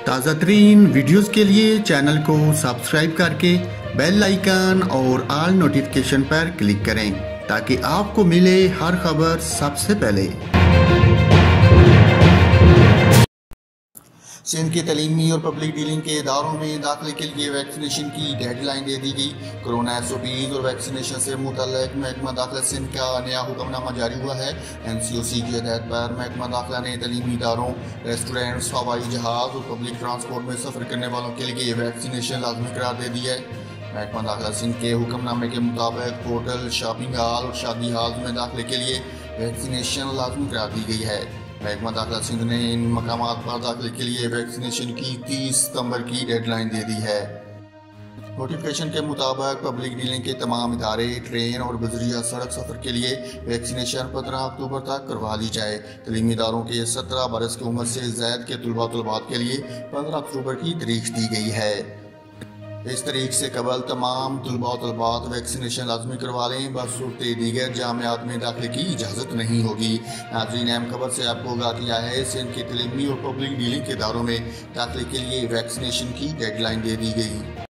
تازہ ترین ویڈیوز کے لیے چینل کو سبسکرائب کر کے بیل آئیکن اور آل نوٹیفیکیشن پر کلک کریں تاکہ آپ کو ملے ہر خبر سب سے پہلے۔ سندھ کے تعلیمی اور پبلک ڈیلنگ کے اداروں میں داخلے کے لیے ویکسینیشن کی ڈیڈ لائن دے دی گئی۔ کرونا SOPs اور ویکسینیشن سے متعلق محکمہ داخلہ سندھ کا نیا حکم نامہ جاری ہوا ہے۔ NCOC کی ہدایت پر محکمہ داخلہ نے تعلیمی اداروں، ریسٹورینٹس، ہوائی جہاز اور پبلک ٹرانسپورٹ میں سفر کرنے والوں کے لیے ویکسینیشن لازمی قرار دے دی ہے۔ محکمہ داخلہ سندھ کے حکم نامے کے مطابق ہوٹل، شاپنگ ہال اور شادی ہالز میں داخلے کے لیے ویکسینیشن لازمی قرار دی گئی ہے۔ محکمہ داخلہ سندھ نے ان مقامات پر داخلے کے لیے ویکسینیشن کی 30 ستمبر کی ڈیڈ لائن دے دی ہے۔ نوٹیفیکیشن کے مطابق پبلک ڈیلنگ کے تمام ادارے، ٹرین اور بذریعہ سڑک سفر کے لیے ویکسینیشن 15 اکتوبر تک کروا لی جائے۔ تعلیمی اداروں کے 17 برس کی عمر سے زائد کے طلباء کے لیے 15 اکتوبر کی تاریخ دی گئی ہے۔ اس تاریخ سے قبل تمام طلباء ویکسینیشن لازمی کروا لیں، بصورت دیگر جامعات میں داخلے کی اجازت نہیں ہوگی۔ ناظرین، اہم خبر سے آپ کو آگاہ کیا ہے، سندھ کے تعلیمی اور پبلک ڈیلنگ کے اداروں میں داخلے کے لیے ویکسینیشن کی ڈیڈ لائن دے دی گئی۔